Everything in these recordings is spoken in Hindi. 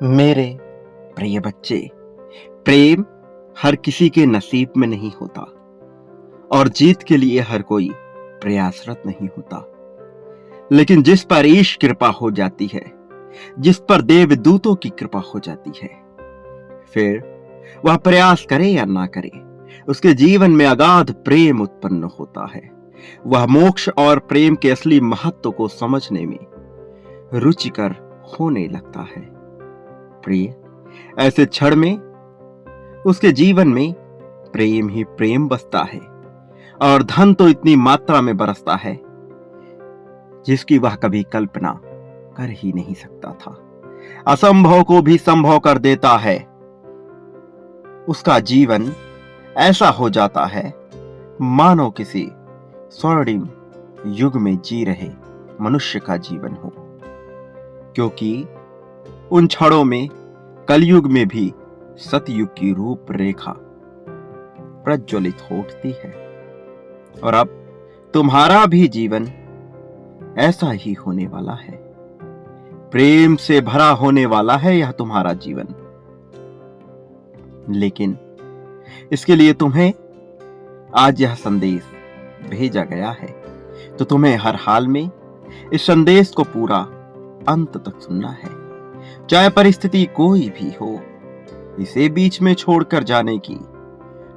मेरे प्रिय बच्चे, प्रेम हर किसी के नसीब में नहीं होता और जीत के लिए हर कोई प्रयासरत नहीं होता। लेकिन जिस पर ईश कृपा हो जाती है, जिस पर देवदूतों की कृपा हो जाती है, फिर वह प्रयास करे या ना करे, उसके जीवन में अगाध प्रेम उत्पन्न होता है। वह मोक्ष और प्रेम के असली महत्व को समझने में रुचिकर होने लगता है। प्रिय, ऐसे क्षण में उसके जीवन में प्रेम ही प्रेम बसता है और धन तो इतनी मात्रा में बरसता है जिसकी वह कभी कल्पना कर ही नहीं सकता था। असंभव को भी संभव कर देता है। उसका जीवन ऐसा हो जाता है मानो किसी स्वर्णिम युग में जी रहे मनुष्य का जीवन हो, क्योंकि उन क्षणों में कलयुग में भी सतयुग की रूपरेखा प्रज्वलित हो उठती है। और अब तुम्हारा भी जीवन ऐसा ही होने वाला है। प्रेम से भरा होने वाला है यह तुम्हारा जीवन। लेकिन इसके लिए तुम्हें आज यह संदेश भेजा गया है, तो तुम्हें हर हाल में इस संदेश को पूरा अंत तक सुनना है। चाहे परिस्थिति कोई भी हो, इसे बीच में छोड़कर जाने की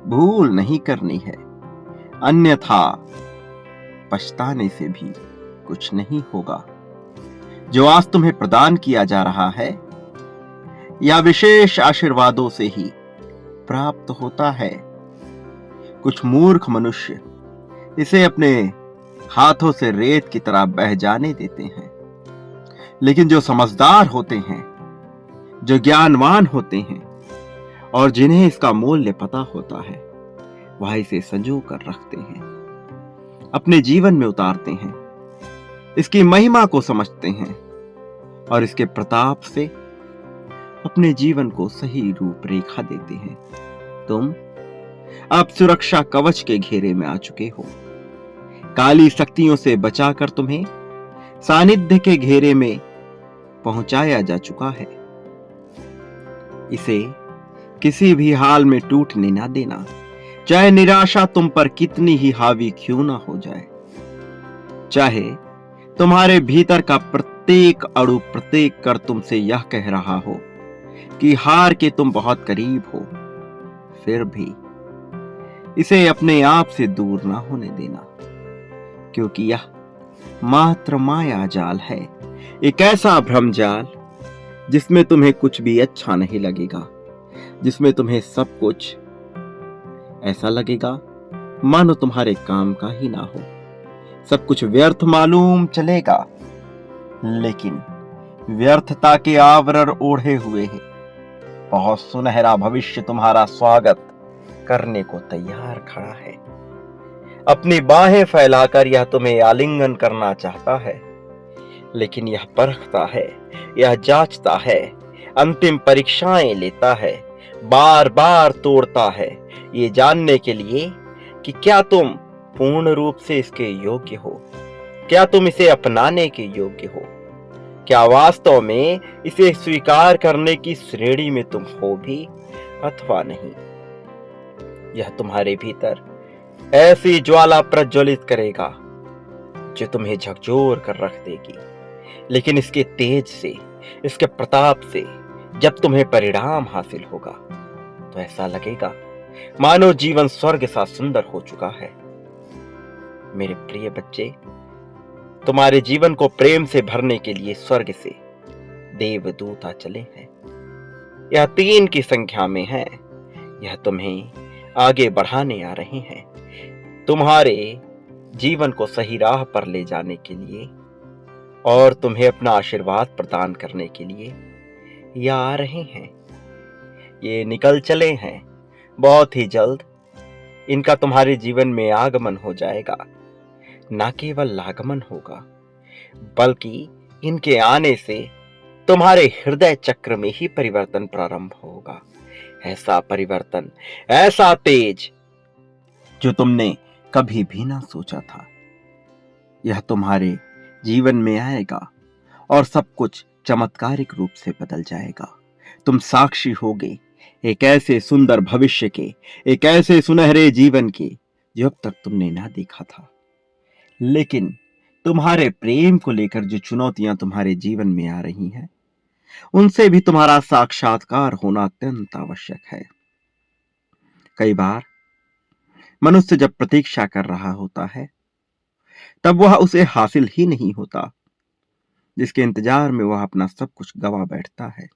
भूल नहीं करनी है, अन्यथा पछताने से भी कुछ नहीं होगा। जो आज तुम्हें प्रदान किया जा रहा है या विशेष आशीर्वादों से ही प्राप्त होता है। कुछ मूर्ख मनुष्य इसे अपने हाथों से रेत की तरह बह जाने देते हैं, लेकिन जो समझदार होते हैं, जो ज्ञानवान होते हैं और जिन्हें इसका मूल्य पता होता है, वह इसे संजो कर रखते हैं, अपने जीवन में उतारते हैं, इसकी महिमा को समझते हैं और इसके प्रताप से अपने जीवन को सही रूपरेखा देते हैं। तुम अब सुरक्षा कवच के घेरे में आ चुके हो। काली शक्तियों से बचाकर तुम्हें सानिध्य के घेरे में पहुंचाया जा चुका है। इसे किसी भी हाल में टूटने ना देना, चाहे निराशा तुम पर कितनी ही हावी क्यों ना हो जाए, चाहे तुम्हारे भीतर का प्रत्येक अणु प्रत्येक कर तुमसे यह कह रहा हो कि हार के तुम बहुत करीब हो, फिर भी इसे अपने आप से दूर ना होने देना, क्योंकि यह मात्र माया जाल है, एक ऐसा भ्रम जाल जिसमें तुम्हें कुछ भी अच्छा नहीं लगेगा, जिसमें तुम्हें सब कुछ ऐसा लगेगा मानो तुम्हारे काम का ही ना हो। सब कुछ व्यर्थ मालूम चलेगा, लेकिन व्यर्थता के आवरण ओढ़े हुए है बहुत सुनहरा भविष्य तुम्हारा स्वागत करने को तैयार खड़ा है। अपनी बाहें फैलाकर यह तुम्हें आलिंगन करना चाहता है, लेकिन यह परखता है, यह जांचता है, अंतिम परीक्षाएं लेता है, बार बार तोड़ता है, ये जानने के लिए कि क्या तुम पूर्ण रूप से इसके योग्य हो, क्या तुम इसे अपनाने के योग्य हो, क्या वास्तव में इसे स्वीकार करने की श्रेणी में तुम हो भी अथवा नहीं। यह तुम्हारे भीतर ऐसी ज्वाला प्रज्वलित करेगा जो तुम्हें झकझोर कर रख देगी, लेकिन इसके तेज से, इसके प्रताप से जब तुम्हें परिणाम हासिल होगा तो ऐसा लगेगा मानो जीवन स्वर्ग सा सुंदर हो चुका है। मेरे प्रिय बच्चे, तुम्हारे जीवन को प्रेम से भरने के लिए स्वर्ग से देवदूत आ चले हैं। यह 3 की संख्या में है। यह तुम्हें आगे बढ़ाने आ रहे हैं, तुम्हारे जीवन को सही राह पर ले जाने के लिए और तुम्हें अपना आशीर्वाद प्रदान करने के लिए यह आ रहे हैं। ये निकल चले हैं। बहुत ही जल्द इनका तुम्हारे जीवन में आगमन हो जाएगा। ना केवल आगमन होगा, बल्कि इनके आने से तुम्हारे हृदय चक्र में ही परिवर्तन प्रारंभ होगा। ऐसा परिवर्तन, ऐसा तेज जो तुमने कभी भी ना सोचा था, यह तुम्हारे जीवन में आएगा और सब कुछ चमत्कारिक रूप से बदल जाएगा। तुम साक्षी होगे एक ऐसे सुंदर भविष्य के, एक ऐसे सुनहरे जीवन के जो अब तक तुमने ना देखा था। लेकिन तुम्हारे प्रेम को लेकर जो चुनौतियां तुम्हारे जीवन में आ रही हैं, उनसे भी तुम्हारा साक्षात्कार होना अत्यंत आवश्यक है। कई बार मनुष्य जब प्रतीक्षा कर रहा होता है, तब वह उसे हासिल ही नहीं होता, जिसके इंतजार में वह अपना सब कुछ गवा बैठता है।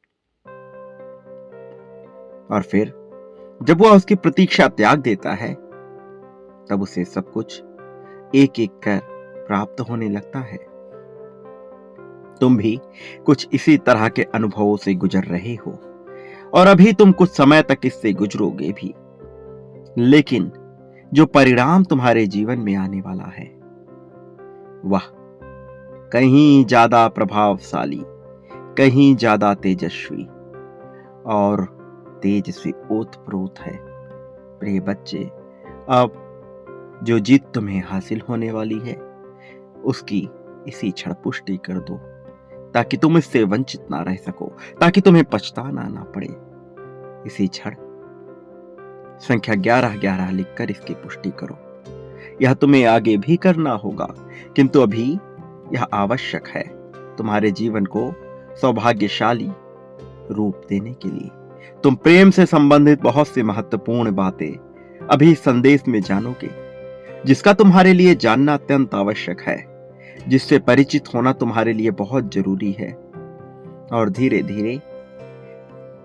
और फिर जब वह उसकी प्रतीक्षा त्याग देता है, तब उसे सब कुछ एक एक कर प्राप्त होने लगता है। तुम भी कुछ इसी तरह के अनुभवों से गुजर रहे हो और अभी तुम कुछ समय तक इससे गुजरोगे भी। लेकिन जो परिणाम तुम्हारे जीवन में आने वाला है, वह कहीं ज्यादा प्रभावशाली, कहीं ज्यादा तेजस्वी और तेजस्वी ओतप्रोत है। प्रिय बच्चे, अब जो जीत तुम्हें हासिल होने वाली है, उसकी इसी क्षण पुष्टि कर दो, ताकि तुम इससे वंचित ना रह सको, ताकि तुम्हें पछताना ना पड़े। इसी क्षण संख्या 1111 लिखकर इसकी पुष्टि करो। यह तुम्हें आगे भी करना होगा, किंतु अभी यह आवश्यक है तुम्हारे जीवन को सौभाग्यशाली रूप देने के लिए। तुम प्रेम से संबंधित बहुत सी महत्वपूर्ण बातें अभी इस संदेश में जानोगे, जिसका तुम्हारे लिए जानना अत्यंत आवश्यक है, जिससे परिचित होना तुम्हारे लिए बहुत जरूरी है। और धीरे धीरे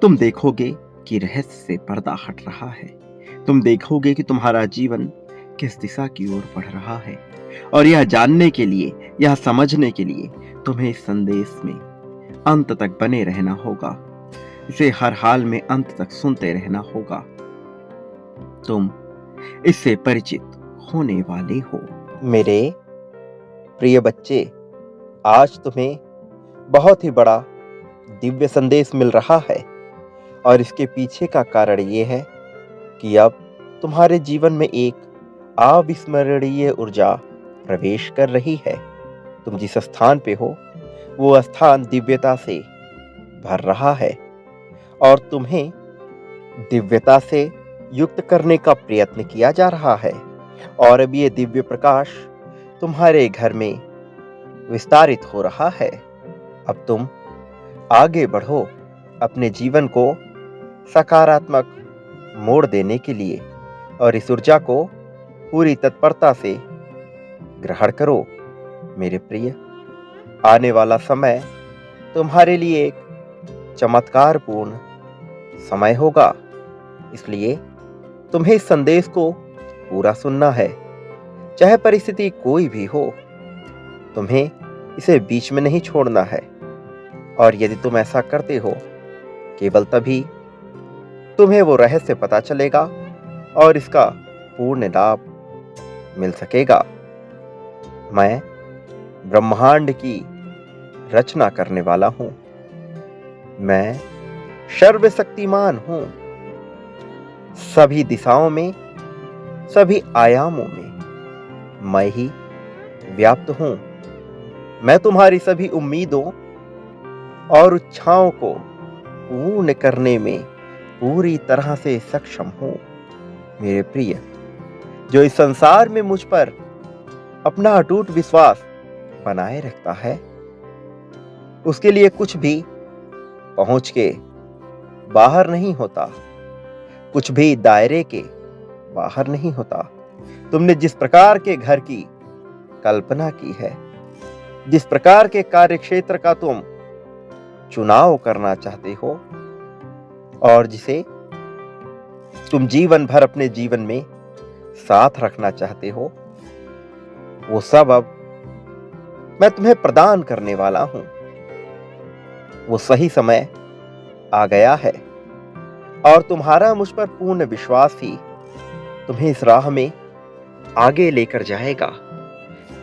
तुम देखोगे कि रहस्य से पर्दा हट रहा है। तुम देखोगे कि तुम्हारा जीवन किस दिशा की ओर बढ़ रहा है। और यह जानने के लिए, यह समझने के लिए तुम्हें इस संदेश में अंत तक बने रहना होगा। इसे हर हाल में अंत तक सुनते रहना होगा। तुम इससे परिचित होने वाले हो। मेरे प्रिय बच्चे, आज तुम्हें बहुत ही बड़ा दिव्य संदेश मिल रहा है और इसके पीछे का कारण ये है कि अब तुम्हारे जीवन में एक अविस्मरणीय ऊर्जा प्रवेश कर रही है। तुम जिस स्थान पे हो, वो स्थान दिव्यता से भर रहा है और तुम्हें दिव्यता से युक्त करने का प्रयत्न किया जा रहा है। और अब ये दिव्य प्रकाश तुम्हारे घर में विस्तारित हो रहा है। अब तुम आगे बढ़ो अपने जीवन को सकारात्मक मोड़ देने के लिए और इस ऊर्जा को पूरी तत्परता से ग्रहण करो। मेरे प्रिय, आने वाला समय तुम्हारे लिए एक चमत्कारपूर्ण समय होगा, इसलिए तुम्हें इस संदेश को पूरा सुनना है। चाहे परिस्थिति कोई भी हो, तुम्हें इसे बीच में नहीं छोड़ना है। और यदि तुम ऐसा करते हो, केवल तभी तुम्हें वो रहस्य पता चलेगा और इसका पूर्ण लाभ मिल सकेगा। मैं ब्रह्मांड की रचना करने वाला हूं। मैं सर्वशक्तिमान हूं। सभी दिशाओं में, सभी आयामों में मैं ही व्याप्त हूं। मैं तुम्हारी सभी उम्मीदों और इच्छाओं को पूर्ण करने में पूरी तरह से सक्षम हूं। मेरे प्रिय, जो इस संसार में मुझ पर अपना अटूट विश्वास बनाए रखता है, उसके लिए कुछ भी पहुंच के बाहर नहीं होता, कुछ भी दायरे के बाहर नहीं होता। तुमने जिस प्रकार के घर की कल्पना की है, जिस प्रकार के कार्यक्षेत्र का तुम चुनाव करना चाहते हो और जिसे तुम जीवन भर अपने जीवन में साथ रखना चाहते हो, वो सब अब मैं तुम्हें प्रदान करने वाला हूं। वो सही समय आ गया है और तुम्हारा मुझ पर पूर्ण विश्वास ही तुम्हें इस राह में आगे लेकर जाएगा।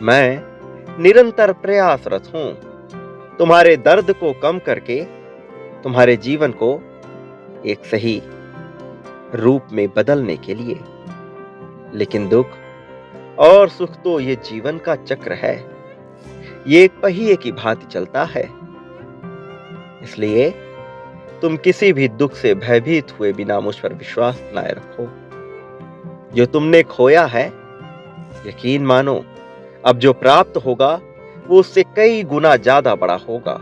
मैं निरंतर प्रयासरत हूं तुम्हारे दर्द को कम करके तुम्हारे जीवन को एक सही रूप में बदलने के लिए। लेकिन दुख और सुख तो ये जीवन का चक्र है, ये एक पहिए की भांति चलता है। इसलिए तुम किसी भी दुख से भयभीत हुए बिना मुझ पर विश्वास बनाए रखो। जो तुमने खोया है, यकीन मानो अब जो प्राप्त होगा वो उससे कई गुना ज्यादा बड़ा होगा।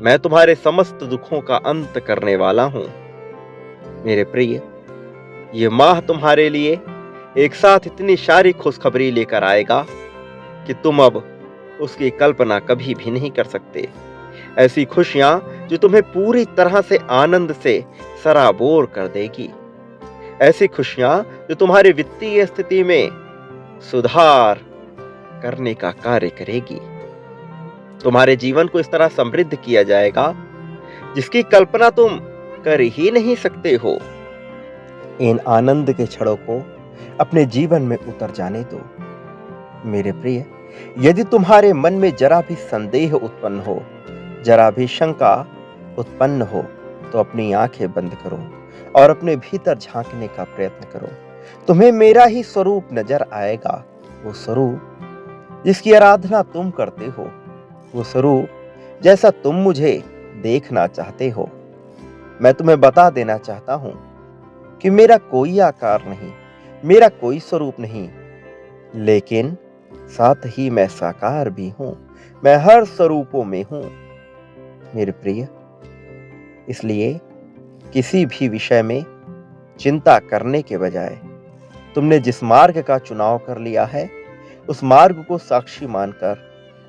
मैं तुम्हारे समस्त दुखों का अंत करने वाला हूं। मेरे प्रिय, ये माह तुम्हारे लिए एक साथ इतनी सारी खुशखबरी लेकर आएगा कि तुम अब उसकी कल्पना कभी भी नहीं कर सकते। ऐसी खुशियां जो तुम्हें पूरी तरह से आनंद से सराबोर कर देगी। ऐसी खुशियां जो तुम्हारी वित्तीय स्थिति में सुधार करने का कार्य करेगी। तुम्हारे जीवन को इस तरह समृद्ध किया जाएगा जिसकी कल्पना तुम कर ही नहीं सकते हो। इन आनंद के क्षणों को अपने जीवन में उतर जाने दो। मेरे प्रिय, यदि तुम्हारे मन में जरा भी संदेह उत्पन्न हो, जरा भी शंका उत्पन्न हो, तो अपनी आंखें बंद करो और अपने भीतर झांकने का प्रयत्न करो। तुम्हें मेरा ही स्वरूप नजर आएगा, वो स्वरूप जिसकी आराधना तुम करते हो, वो स्वरूप जैसा तुम मुझे देखना चाहते हो। मैं तुम्हें बता देना चाहता हूं कि मेरा कोई आकार नहीं, मेरा कोई स्वरूप नहीं, लेकिन साथ ही मैं साकार भी हूं। मैं हर स्वरूपों में हूं। मेरे प्रिय, इसलिए किसी भी विषय में चिंता करने के बजाय तुमने जिस मार्ग का चुनाव कर लिया है, उस मार्ग को साक्षी मानकर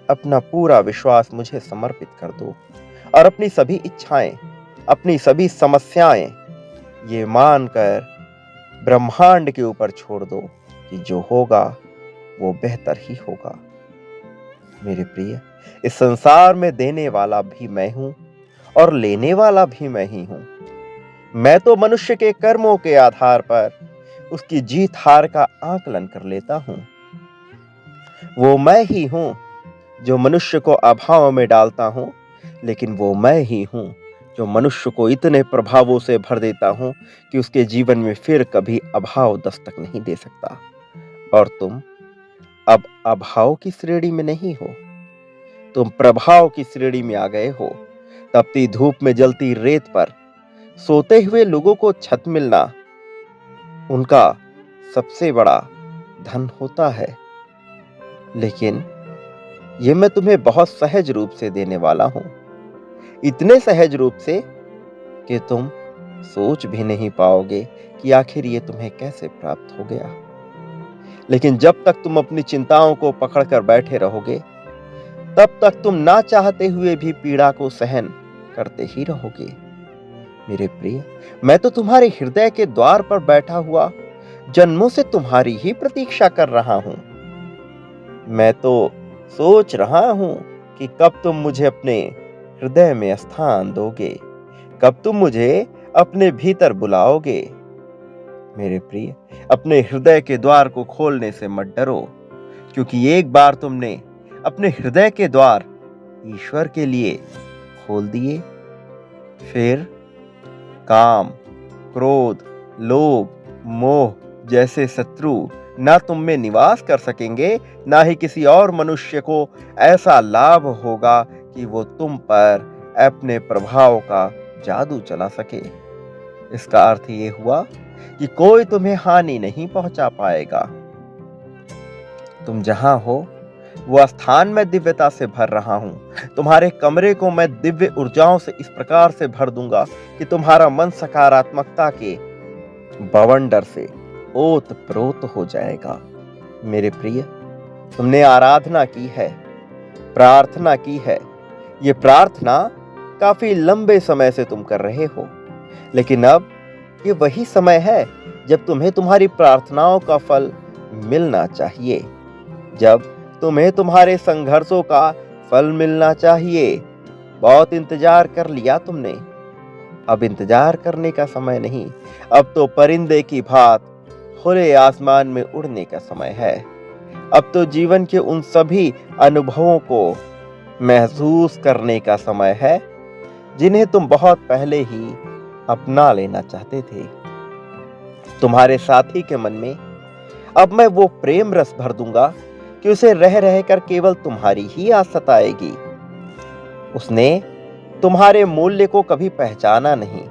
अपना पूरा विश्वास मुझे समर्पित कर दो और अपनी सभी इच्छाएं, अपनी सभी समस्याएं ये मानकर ब्रह्मांड के ऊपर छोड़ दो कि जो होगा वो बेहतर ही होगा। मेरे प्रिय, इस संसार में देने वाला भी मैं हूं और लेने वाला भी मैं ही हूं। मैं तो मनुष्य के कर्मों के आधार पर उसकी जीत हार का आकलन कर लेता हूं। वो मैं ही हूं जो मनुष्य को अभाव में डालता हूं, लेकिन वो मैं ही हूं जो मनुष्य को इतने प्रभावों से भर देता हूं कि उसके जीवन में फिर कभी अभाव दस्तक नहीं दे सकता। और तुम अब अभाव की श्रेणी में नहीं हो, तुम प्रभाव की श्रेणी में आ गए हो। तपती धूप में जलती रेत पर सोते हुए लोगों को छत मिलना उनका सबसे बड़ा धन होता है, लेकिन यह मैं तुम्हें बहुत सहज रूप से देने वाला हूं। इतने सहज रूप से कि तुम सोच भी नहीं पाओगे कि आखिर ये तुम्हें कैसे प्राप्त हो गया। लेकिन जब तक तुम अपनी चिंताओं को पकड़कर बैठे रहोगे, तब तक तुम ना चाहते हुए भी पीड़ा को सहन करते ही रहोगे। मेरे प्रिय, मैं तो तुम्हारे हृदय के द्वार पर बैठा हुआ जन्मों से तुम्हारी ही प्रतीक्षा कर रहा हूं। मैं तो सोच रहा हूं कि कब तुम मुझे अपने हृदय में स्थान दोगे, कब तुम मुझे अपने भीतर बुलाओगे। मेरे प्रिय, अपने हृदय के द्वार को खोलने से मत डरो, क्योंकि एक बार तुमने अपने हृदय के द्वार ईश्वर के लिए खोल दिए, फिर काम, क्रोध, लोभ, मोह जैसे शत्रु ना तुम में निवास कर सकेंगे, ना ही किसी और मनुष्य को ऐसा लाभ होगा कि वो तुम पर अपने प्रभाव का जादू चला सके। इसका अर्थ ये हुआ कि कोई तुम्हें हानि नहीं पहुंचा पाएगा। तुम जहां हो वो स्थान मैं दिव्यता से भर रहा हूं। तुम्हारे कमरे को मैं दिव्य ऊर्जाओं से इस प्रकार से भर दूंगा कि तुम्हारा मन सकारात्मकता के बवंडर से ओत प्रोत हो जाएगा। मेरे प्रिय, तुमने आराधना की है, प्रार्थना की है। ये प्रार्थना काफी लंबे समय से तुम कर रहे हो, लेकिन अब ये वही समय है जब तुम्हें तुम्हारी प्रार्थनाओं का फल मिलना चाहिए, जब तुम्हें तुम्हारे संघर्षों का फल मिलना चाहिए। बहुत इंतजार कर लिया तुमने, अब इंतजार करने का समय नहीं, अब तो परिंदे की भांति खुले आसमान में उड़ने का समय है। अब तो जीवन के उन सभी अनुभवों को महसूस करने का समय है जिन्हें तुम बहुत पहले ही अपना लेना चाहते थे। तुम्हारे साथी के मन में अब मैं वो प्रेम रस भर दूंगा कि उसे रह रह कर केवल तुम्हारी ही आस सताएगी। उसने तुम्हारे मूल्य को कभी पहचाना नहीं।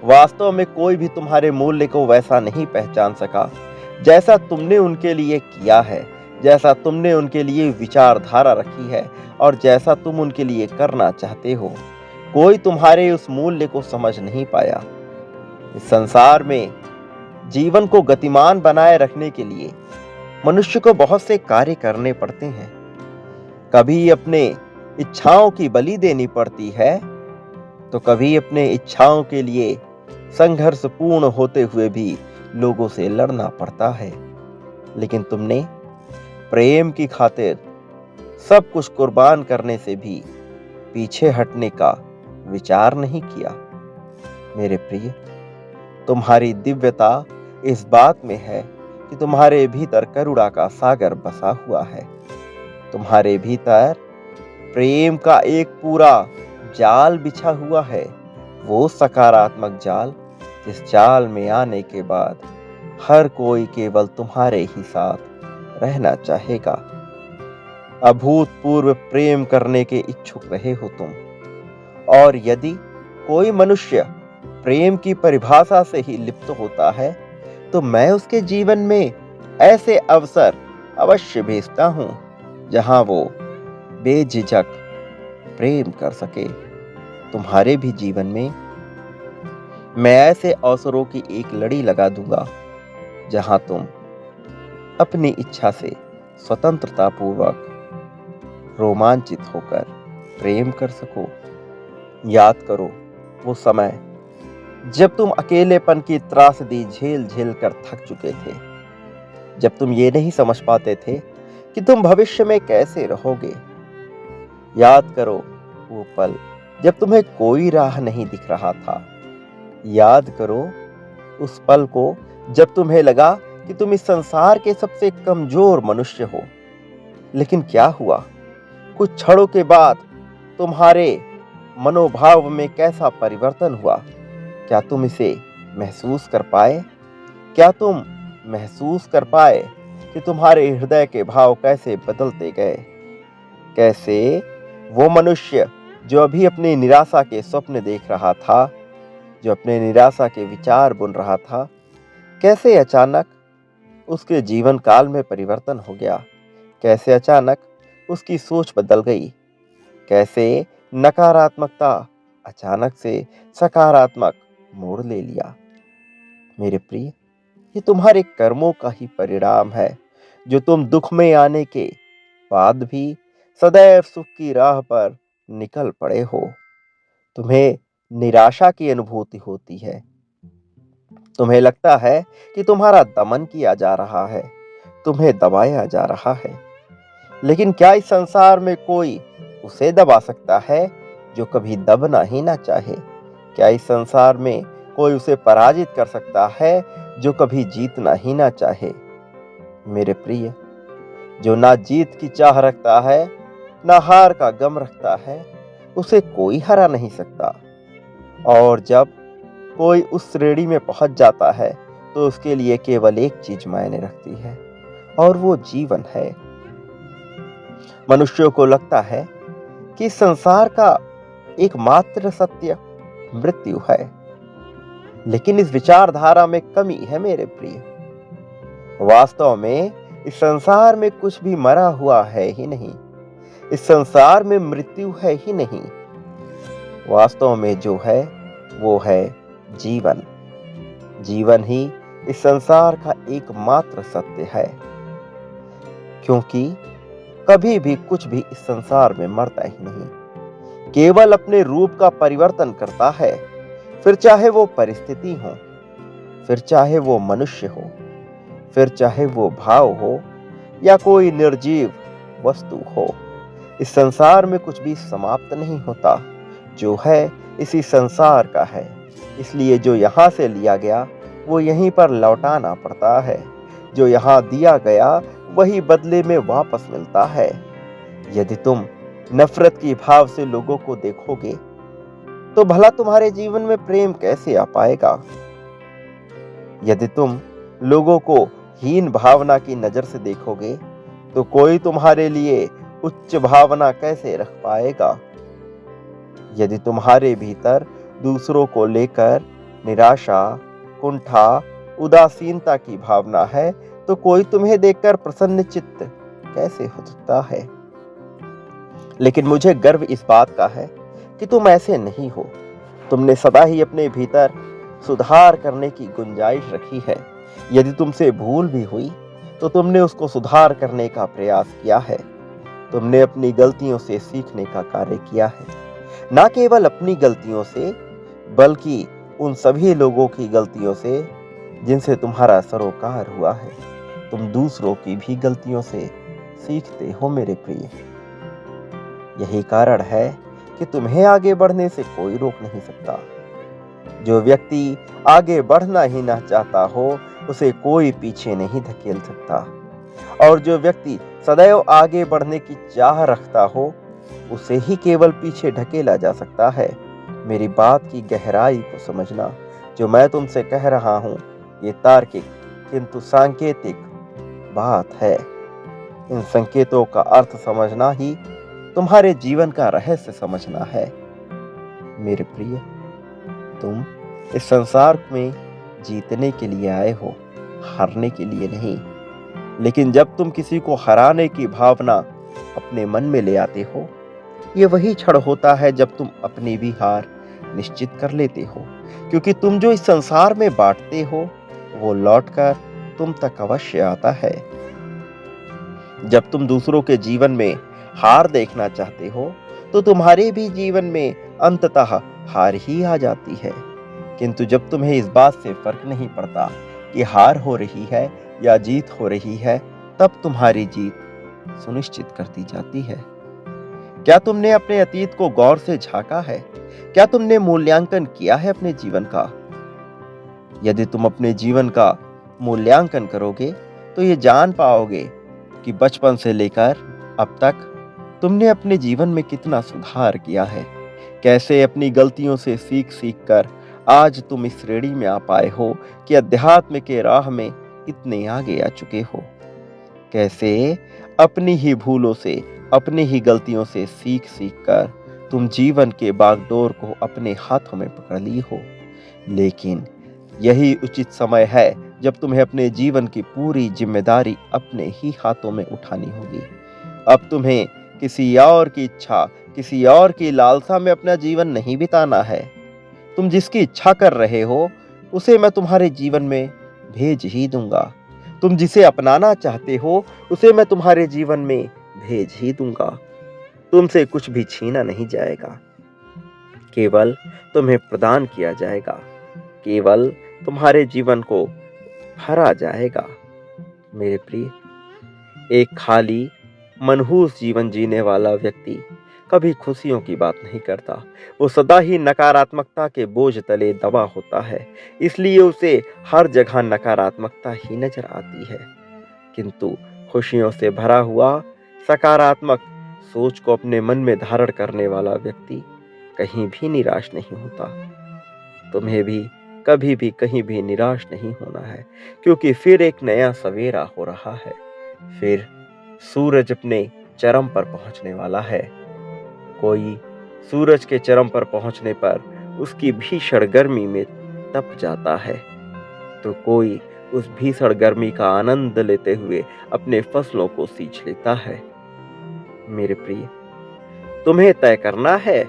वास्तव में कोई भी तुम्हारे मूल्य को वैसा नहीं पहचान सका जैसा तुमने उनके लिए किया है, जैसा तुमने उनके लिए विचारधारा रखी है और जैसा तुम उनके लिए करना चाहते हो। कोई तुम्हारे उस मूल्य को समझ नहीं पाया। इस संसार में जीवन को गतिमान बनाए रखने के लिए मनुष्य को बहुत से कार्य करने पड़ते हैं। कभी अपने इच्छाओं की बलि देनी पड़ती है, तो कभी अपने इच्छाओं के लिए संघर्षपूर्ण होते हुए भी लोगों से लड़ना पड़ता है। लेकिन तुमने प्रेम की खातिर सब कुछ कुर्बान करने से भी पीछे हटने का विचार नहीं किया। मेरे प्रिय, तुम्हारी दिव्यता इस बात में है कि तुम्हारे भीतर करुणा का सागर बसा हुआ है। तुम्हारे भीतर प्रेम का एक पूरा जाल बिछा हुआ है, वो सकारात्मक जाल जिस जाल में आने के बाद हर कोई केवल तुम्हारे ही साथ रहना चाहेगा। अभूतपूर्व प्रेम करने के इच्छुक रहे हो तुम, और यदि कोई मनुष्य प्रेम की परिभाषा से ही लिप्त होता है तो मैं उसके जीवन में ऐसे अवसर अवश्य भेजता हूं जहां वो बेझिझक प्रेम कर सके। तुम्हारे भी जीवन में मैं ऐसे अवसरों की एक लड़ी लगा दूंगा जहां तुम अपनी इच्छा से स्वतंत्रता पूर्वक रोमांचित होकर प्रेम कर सको। याद करो वो समय जब तुम अकेलेपन की त्रासदी झेल झेल कर थक चुके थे, जब तुम ये नहीं समझ पाते थे कि तुम भविष्य में कैसे रहोगे। याद करो वो पल जब तुम्हें कोई राह नहीं दिख रहा था। याद करो उस पल को जब तुम्हें लगा कि तुम इस संसार के सबसे कमजोर मनुष्य हो। लेकिन क्या हुआ? कुछ क्षणों के बाद तुम्हारे मनोभाव में कैसा परिवर्तन हुआ? क्या तुम इसे महसूस कर पाए? क्या तुम महसूस कर पाए कि तुम्हारे हृदय के भाव कैसे बदलते गए? कैसे वो मनुष्य जो अभी अपनी निराशा के स्वप्न देख रहा था, जो अपने निराशा के विचार बुन रहा था, कैसे अचानक उसके जीवन काल में परिवर्तन हो गया? कैसे अचानक उसकी सोच बदल गई? कैसे नकारात्मकता अचानक से सकारात्मक मोड़ ले लिया? मेरे प्रिय, ये तुम्हारे कर्मों का ही परिणाम है, जो तुम दुख में आने के बाद भी सदैव सुख की राह पर निकल पड़े हो। तुम्हें निराशा की अनुभूति होती है, तुम्हें लगता है कि तुम्हारा दमन किया जा रहा है, तुम्हें दबाया जा रहा है। लेकिन क्या इस संसार में कोई उसे दबा सकता है जो कभी दबना ही ना चाहे? क्या इस संसार में कोई उसे पराजित कर सकता है जो कभी जीतना ही ना चाहे? मेरे प्रिय, जो ना जीत की चाह रखता है, ना हार का गम रखता है, उसे कोई हरा नहीं सकता। और जब कोई उस श्रेणी में पहुंच जाता है तो उसके लिए केवल एक चीज मायने रखती है, और वो जीवन है। मनुष्यों को लगता है कि संसार का एकमात्र सत्य मृत्यु है, लेकिन इस विचारधारा में कमी है मेरे प्रिय। वास्तव में इस संसार में कुछ भी मरा हुआ है ही नहीं, इस संसार में मृत्यु है ही नहीं। वास्तव में जो है वो है जीवन। जीवन ही इस संसार का एकमात्र सत्य है, क्योंकि कभी भी कुछ भी इस संसार में मरता ही नहीं, केवल अपने रूप का परिवर्तन करता है। फिर चाहे वो परिस्थिति हो, फिर चाहे वो मनुष्य हो, फिर चाहे वो भाव हो या कोई निर्जीव वस्तु हो, इस संसार में कुछ भी समाप्त नहीं होता। जो है इसी संसार का है, इसलिए जो यहाँ से लिया गया वो यहीं पर लौटाना पड़ता है। जो यहाँ दिया गया वही बदले में वापस मिलता है। यदि तुम नफरत की भाव से लोगों को देखोगे तो भला तुम्हारे जीवन में प्रेम कैसे आ पाएगा? यदि तुम लोगों को हीन भावना की नजर से देखोगे तो कोई तुम्हारे लिए उच्च भावना कैसे रख पाएगा? यदि तुम्हारे भीतर दूसरों को लेकर निराशा, कुंठा, उदासीनता की भावना है, तो कोई तुम्हें देखकर प्रसन्न चित्त कैसे हो सकता है? लेकिन मुझे गर्व इस बात का है कि तुम ऐसे नहीं हो। तुमने सदा ही अपने भीतर सुधार करने की गुंजाइश रखी है। यदि तुमसे भूल भी हुई तो तुमने उसको सुधार करने का प्रयास किया है। तुमने अपनी गलतियों से सीखने का कार्य किया है, ना केवल अपनी गलतियों से बल्कि उन सभी लोगों की गलतियों से जिनसे तुम्हारा सरोकार हुआ है। तुम दूसरों की भी गलतियों से सीखते हो मेरे प्रिय। यही कारण है कि तुम्हें आगे बढ़ने से कोई रोक नहीं सकता। जो व्यक्ति आगे बढ़ना ही ना चाहता हो उसे कोई पीछे नहीं धकेल सकता, और जो व्यक्ति सदैव आगे बढ़ने की चाह रखता हो उसे ही केवल पीछे ढकेला जा सकता है। मेरी बात की गहराई को समझना। जो मैं तुमसे कह रहा हूं ये तार्किक किंतु सांकेतिक बात है। इन संकेतों का अर्थ समझना ही तुम्हारे जीवन का रहस्य समझना है। मेरे प्रिय, तुम इस संसार में जीतने के लिए आए हो, हारने के लिए नहीं। लेकिन जब तुम किसी को हराने की भावना अपने मन में ले आते हो, ये वही क्षण होता है जब तुम अपनी भी हार निश्चित कर लेते हो। क्योंकि तुम जो इस संसार में बांटते हो वो लौटकर तुम तक अवश्य आता है। जब तुम दूसरों के जीवन में हार देखना चाहते हो तो तुम्हारे भी जीवन में अंततः हार ही आ जाती है। किंतु जब तुम्हें इस बात से फर्क नहीं पड़ता कि हार हो रही है या जीत हो रही है, तब तुम्हारी जीत सुनिश्चित कर दी जाती है। क्या तुमने अपने अतीत को गौर से झांका है? क्या तुमने मूल्यांकन किया है अपने जीवन का? यदि तुम अपने जीवन का मूल्यांकन करोगे तो ये जान पाओगे कि बचपन से लेकर अब तक तुमने अपने जीवन में कितना सुधार किया है। कैसे अपनी गलतियों से सीख सीख कर आज तुम इस श्रेणी में आ पाए हो कि अध्यात्म के राह में इतने आगे आ चुके हो। कैसे अपनी ही भूलों से, अपनी ही गलतियों से सीख सीख कर तुम जीवन के बागडोर को अपने हाथों में पकड़ ली हो। लेकिन यही उचित समय है जब तुम्हें अपने जीवन की पूरी जिम्मेदारी अपने ही हाथों में उठानी होगी। अब तुम्हें किसी और की इच्छा, किसी और की लालसा में अपना जीवन नहीं बिताना है। तुम जिसकी इच्छा कर रहे हो उसे मैं तुम्हारे जीवन में भेज ही दूंगा। तुम जिसे अपनाना चाहते हो उसे मैं तुम्हारे जीवन में भेज ही दूंगा। तुमसे कुछ भी छीना नहीं जाएगा, केवल तुम्हें प्रदान किया जाएगा। केवल तुम्हारे जीवन को भरा जाएगा। मेरे प्रिय, एक खाली मनहूस जीवन जीने वाला व्यक्ति कभी खुशियों की बात नहीं करता। वो सदा ही नकारात्मकता के बोझ तले दबा होता है, इसलिए उसे हर जगह नकारात्मकता ही नजर आती है। किंतु खुशियों से भरा हुआ सकारात्मक सोच को अपने मन में धारण करने वाला व्यक्ति कहीं भी निराश नहीं होता। तुम्हें भी कभी भी कहीं भी निराश नहीं होना है, क्योंकि फिर एक नया सवेरा हो रहा है। फिर सूरज अपने चरम पर पहुंचने वाला है। कोई सूरज के चरम पर पहुंचने पर उसकी भीषण गर्मी में तप जाता है, तो कोई उस भीषण गर्मी का आनंद लेते हुए अपने फसलों को सींच लेता है। मेरे प्रिय, तुम्हें तय करना है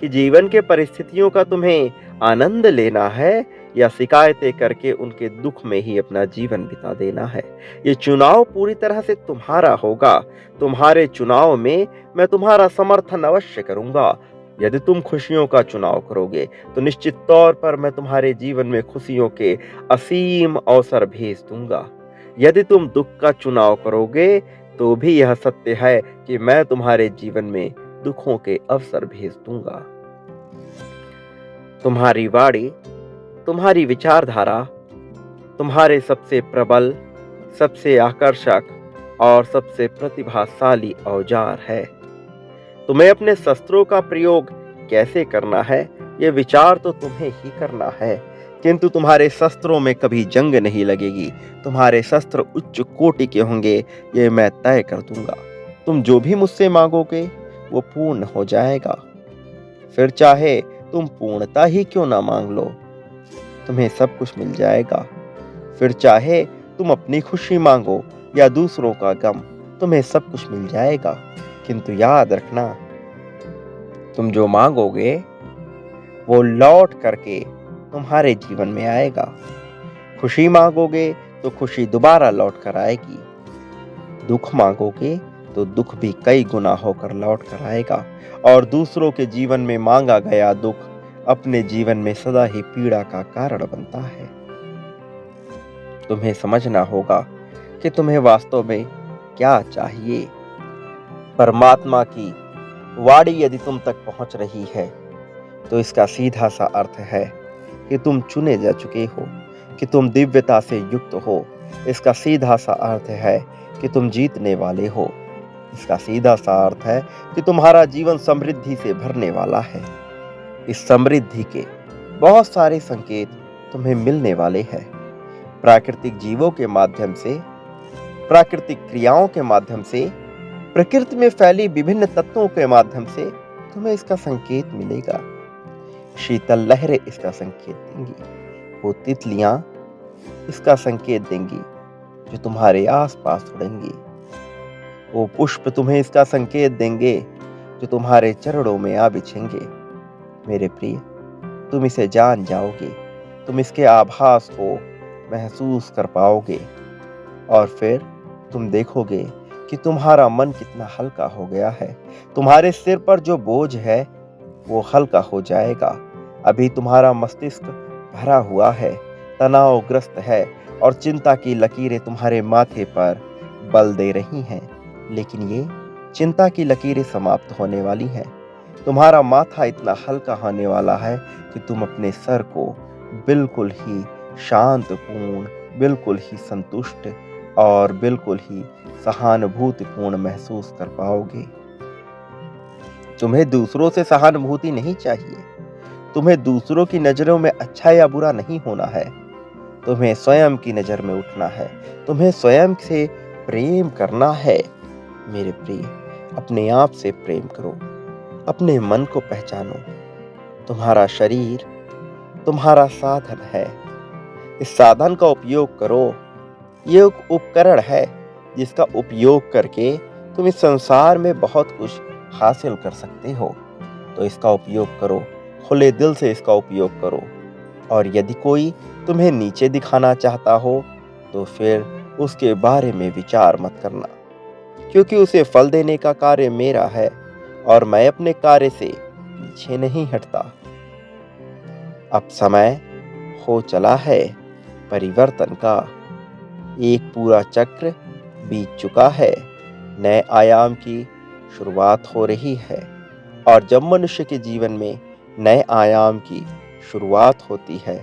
कि जीवन के परिस्थितियों का तुम्हें आनंद लेना है या शिकायतें करके उनके दुख में ही अपना जीवन बिता देना है। ये चुनाव पूरी तरह से तुम्हारा होगा। तुम्हारे चुनाव में मैं तुम्हारा समर्थन अवश्य करूंगा। यदि तुम खुशियों का चुनाव करोगे तो निश्चित तौर पर मैं तुम्हारे जीवन में खुशियों के असीम अवसर भेज दूंगा। यदि तुम दुख का चुनाव करोगे तो भी यह सत्य है कि मैं तुम्हारे जीवन में दुखों के अवसर भेज दूंगा। तुम्हारी वाणी, तुम्हारी विचारधारा, तुम्हारे सबसे प्रबल, सबसे आकर्षक और सबसे प्रतिभाशाली औजार है। तुम्हें अपने शस्त्रों का प्रयोग कैसे करना है, यह विचार तो तुम्हें ही करना है। किंतु तुम्हारे शस्त्रों में कभी जंग नहीं लगेगी। तुम्हारे शस्त्र उच्च कोटि के होंगे, ये मैं तय कर दूंगा। तुम जो भी मुझसे मांगोगे वो पूर्ण हो जाएगा। फिर चाहे तुम पूर्णता ही क्यों ना मांग लो, तुम्हें सब कुछ मिल जाएगा। फिर चाहे तुम अपनी खुशी मांगो या दूसरों का गम, तुम्हें सब कुछ मिल जाएगा। किंतु याद रखना, तुम जो मांगोगे वो लौट करके तुम्हारे जीवन में आएगा। खुशी मांगोगे तो खुशी दोबारा लौट कर आएगी। दुख मांगोगे तो दुख भी कई गुना होकर लौट कर आएगा। और दूसरों के जीवन में मांगा गया दुख अपने जीवन में सदा ही पीड़ा का कारण बनता है। तुम्हें समझना होगा कि तुम्हें वास्तव में क्या चाहिए। परमात्मा की वाणी यदि तुम तक पहुंच रही है तो इसका सीधा सा अर्थ है कि तुम चुने जा चुके हो, कि तुम दिव्यता से युक्त हो। इसका सीधा सा अर्थ है कि तुम जीतने वाले हो। इसका सीधा सा अर्थ है कि तुम्हारा जीवन समृद्धि से भरने वाला है। इस समृद्धि के बहुत सारे संकेत तुम्हें मिलने वाले हैं। प्राकृतिक जीवों के माध्यम से, प्राकृतिक क्रियाओं के माध्यम से, प्रकृति में फैली विभिन्न तत्वों के माध्यम से तुम्हें इसका संकेत मिलेगा। शीतल लहरें इसका संकेत देंगी। वो तितलियां इसका संकेत देंगी जो तुम्हारे आसपास उड़ेंगी। वो पुष्प तुम्हें इसका संकेत देंगे जो तुम्हारे चरणों में आ बिछेंगे। मेरे प्रिय, तुम इसे जान जाओगे, तुम इसके आभास को महसूस कर पाओगे और फिर तुम देखोगे कि तुम्हारा मन कितना हल्का हो गया है। तुम्हारे सिर पर जो बोझ है वो हल्का हो जाएगा। अभी तुम्हारा मस्तिष्क भरा हुआ है, तनावग्रस्त है और चिंता की लकीरें तुम्हारे माथे पर बल दे रही हैं। लेकिन ये चिंता की लकीरें समाप्त होने वाली हैं। तुम्हारा माथा इतना हल्का होने वाला है कि तुम अपने सर को बिल्कुल ही शांतपूर्ण, बिल्कुल ही संतुष्ट और बिल्कुल ही सहानुभूतिपूर्ण महसूस कर पाओगे। तुम्हें दूसरों से सहानुभूति नहीं चाहिए। तुम्हें दूसरों की नजरों में अच्छा या बुरा नहीं होना है। तुम्हें स्वयं की नजर में उठना है। तुम्हें स्वयं से प्रेम करना है। मेरे प्रिय, अपने आप से प्रेम करो। अपने मन को पहचानो। तुम्हारा शरीर तुम्हारा साधन है। इस साधन का उपयोग करो। ये एक उपकरण है जिसका उपयोग करके तुम इस संसार में बहुत कुछ हासिल कर सकते हो। तो इसका उपयोग करो, खुले दिल से इसका उपयोग करो। और यदि कोई तुम्हें नीचे दिखाना चाहता हो तो फिर उसके बारे में विचार मत करना, क्योंकि उसे फल देने का कार्य मेरा है और मैं अपने कार्य से पीछे नहीं हटता। अब समय हो चला है परिवर्तन का। एक पूरा चक्र बीत चुका है। नए आयाम की शुरुआत हो रही है। और जब मनुष्य के जीवन में नए आयाम की शुरुआत होती है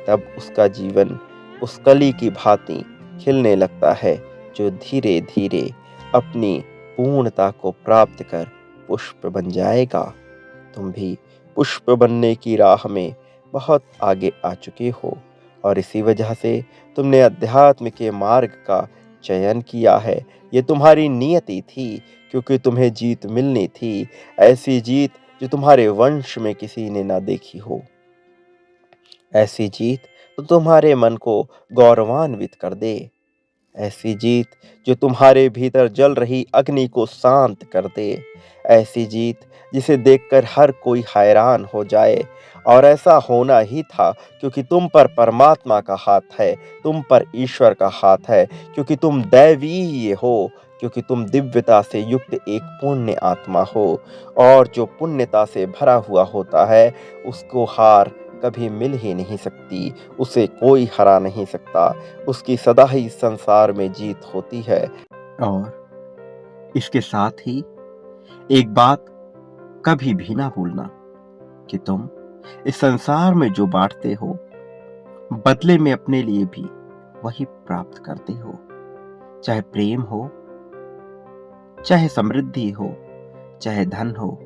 तब उसका जीवन उस कली की भांति खिलने लगता है जो धीरे धीरे अपनी पूर्णता को प्राप्त कर पुष्प बन जाएगा। तुम भी पुष्प बनने की राह में बहुत आगे आ चुके हो और इसी वजह से तुमने अध्यात्म के मार्ग का चयन किया है। ये तुम्हारी नियति थी, क्योंकि तुम्हें जीत मिलनी थी। ऐसी जीत जो तुम्हारे वंश में किसी ने ना देखी हो। ऐसी जीत तो तुम्हारे मन को गौरवान्वित कर दे। ऐसी जीत जो तुम्हारे भीतर जल रही अग्नि को शांत कर दे। ऐसी जीत जिसे देखकर हर कोई हैरान हो जाए। और ऐसा होना ही था, क्योंकि तुम पर परमात्मा का हाथ है, तुम पर ईश्वर का हाथ है, क्योंकि तुम दैवीय हो, क्योंकि तुम दिव्यता से युक्त एक पुण्य आत्मा हो। और जो पुण्यता से भरा हुआ होता है उसको हार कभी मिल ही नहीं सकती, उसे कोई हरा नहीं सकता। उसकी सदा ही संसार में जीत होती है। और इसके साथ ही एक बात कभी भी ना भूलना कि तुम इस संसार में जो बांटते हो बदले में अपने लिए भी वही प्राप्त करते हो। चाहे प्रेम हो, चाहे समृद्धि हो, चाहे धन हो,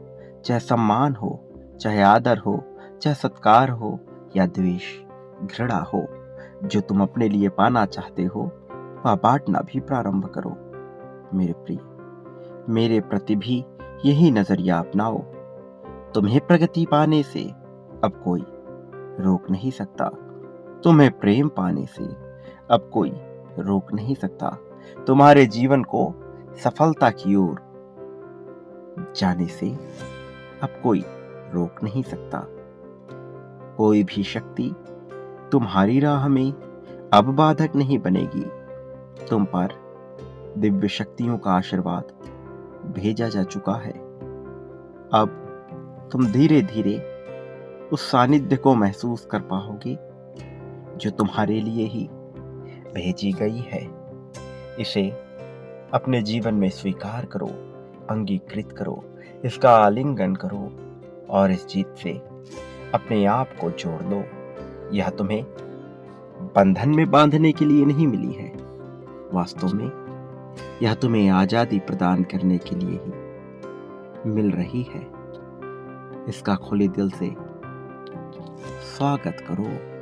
चाहे सम्मान हो, चाहे आदर हो, चाहे सत्कार हो या द्वेष, घृणा हो, जो तुम अपने लिए पाना चाहते हो वह बांटना भी प्रारंभ करो। मेरे प्रिय, मेरे प्रति भी यही नजरिया अपनाओ। तुम्हें प्रगति पाने से अब कोई रोक नहीं सकता। तुम्हें प्रेम पाने से अब कोई रोक नहीं सकता। तुम्हारे जीवन को सफलता की ओर जाने से अब कोई रोक नहीं सकता। कोई भी शक्ति तुम्हारी राह में अब बाधक नहीं बनेगी। तुम पर दिव्य शक्तियों का आशीर्वाद भेजा जा चुका है। अब तुम धीरे धीरे उस सानिध्य को महसूस कर पाओगे जो तुम्हारे लिए ही भेजी गई है। इसे अपने जीवन में स्वीकार करो, अंगीकृत करो, इसका आलिंगन करो और इस जीत से अपने आप को जोड़ लो। यह तुम्हें बंधन में बांधने के लिए नहीं मिली है, वास्तव में यह तुम्हें आजादी प्रदान करने के लिए ही मिल रही है। इसका खुले दिल से स्वागत करो।